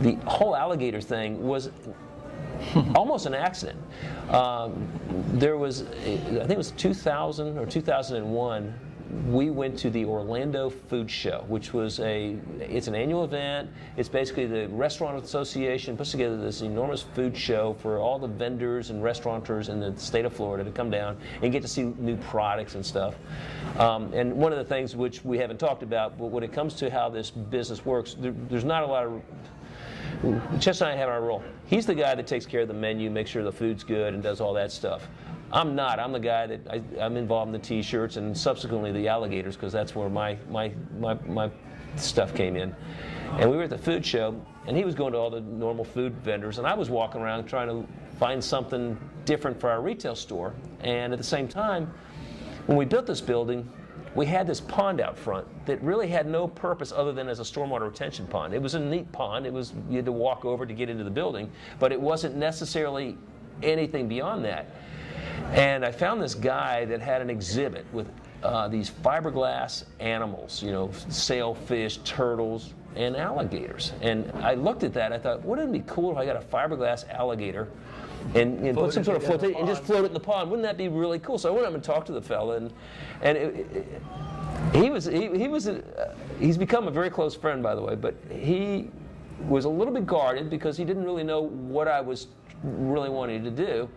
the whole alligator thing was almost an accident. There was, I think it was 2000 or 2001, we went to the Orlando Food Show, which was it's an annual event. It's basically the Restaurant Association puts together this enormous food show for all the vendors and restaurateurs in the state of Florida to come down and get to see new products and stuff. And one of the things which we haven't talked about, but when it comes to how this business works, there's not a lot of, Chester and I have our role. He's the guy that takes care of the menu, makes sure the food's good, and does all that stuff. I'm not. I'm the guy that I'm involved in the T-shirts and subsequently the alligators, because that's where my stuff came in. And we were at the food show, and he was going to all the normal food vendors, and I was walking around trying to find something different for our retail store. And at the same time, when we built this building, we had this pond out front that really had no purpose other than as a stormwater retention pond. It was a neat pond. It was, you had to walk over to get into the building, but it wasn't necessarily anything beyond that. And I found this guy that had an exhibit with these fiberglass animals, you know, sailfish, turtles, and alligators. And I looked at that, I thought, wouldn't it be cool if I got a fiberglass alligator and put some sort of flotation and just float it in the pond? Wouldn't that be really cool? So I went up and talked to the fella, he's become a very close friend, by the way, but he was a little bit guarded because he didn't really know what I was really wanting to do.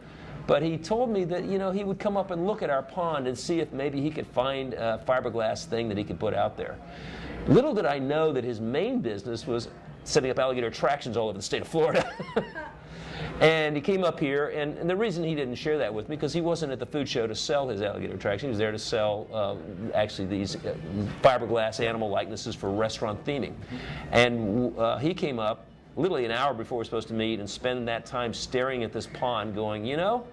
But he told me that, you know, he would come up and look at our pond and see if maybe he could find a fiberglass thing that he could put out there. Little did I know that his main business was setting up alligator attractions all over the state of Florida. And he came up here, and the reason he didn't share that with me, because he wasn't at the food show to sell his alligator attraction. He was there to sell actually these fiberglass animal likenesses for restaurant theming. And he came up literally an hour before we were supposed to meet and spend that time staring at this pond going, you know,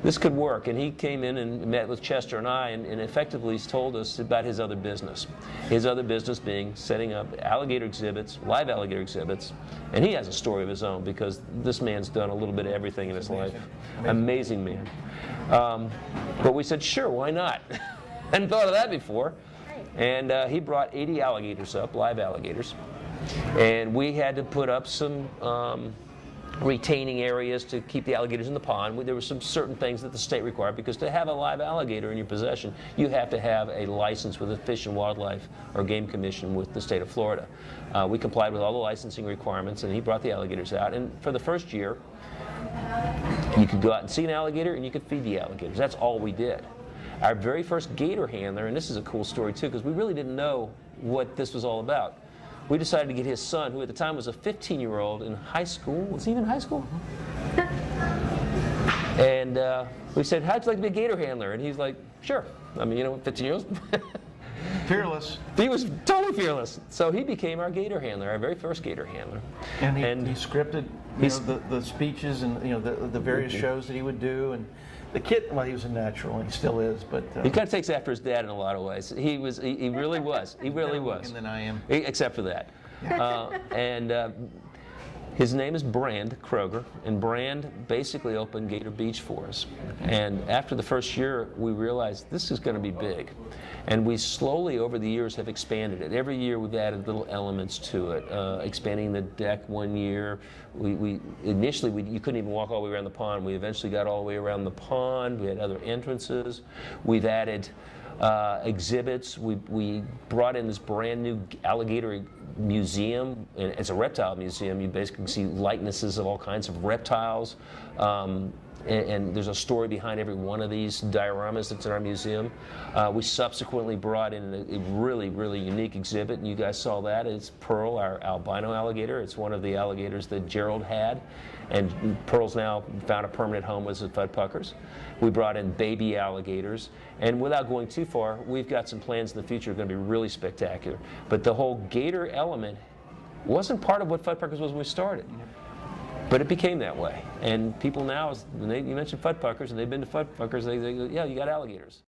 this could work. And he came in and met with Chester and I, and effectively he's told us about his other business. His other business being setting up alligator exhibits, live alligator exhibits. And he has a story of his own, because this man's done a little bit of everything in his life. Amazing man. But we said, sure, why not? Hadn't thought of that before. And he brought 80 alligators up, live alligators. And we had to put up some retaining areas to keep the alligators in the pond. There were some certain things that the state required, because to have a live alligator in your possession, you have to have a license with the Fish and Wildlife or Game Commission with the state of Florida. We complied with all the licensing requirements, and he brought the alligators out. And for the first year, you could go out and see an alligator, and you could feed the alligators. That's all we did. Our very first gator handler, and this is a cool story too, because we really didn't know what this was all about. We decided to get his son, who at the time was a 15-year-old in high school. Was he even in high school? And we said, how'd you like to be a gator handler? And he's like, sure. I mean, you know, 15-year-olds. Fearless. He was totally fearless. So he became our gator handler, our very first gator handler. And he scripted the speeches and the various shows that he would do. And the kid, well, he was a natural, and he still is, but he kind of takes after his dad in a lot of ways. He really was. He really was. Than I am. Except for that. His name is Brand Kroger, and Brand basically opened Gator Beach for us. And after the first year, we realized this is going to be big. And we slowly, over the years, have expanded it. Every year, we've added little elements to it. Expanding the deck one year. Initially, you couldn't even walk all the way around the pond. We eventually got all the way around the pond. We had other entrances. We've added exhibits. We brought in this brand new alligator museum, and it's a reptile museum. You basically see likenesses of all kinds of reptiles, and there's a story behind every one of these dioramas that's in our museum. We subsequently brought in a really, really unique exhibit, and you guys saw that. It's Pearl, our albino alligator. It's one of the alligators that Gerald had, and Pearl's now found a permanent home with the Fudpuckers. We brought in baby alligators, and without going too far, we've got some plans in the future that are going to be really spectacular. But the whole gator element wasn't part of what Fudpuckers was when we started. But it became that way. And people now, when you mention Fudpuckers and they've been to Fudpuckers, they go, yeah, you got alligators.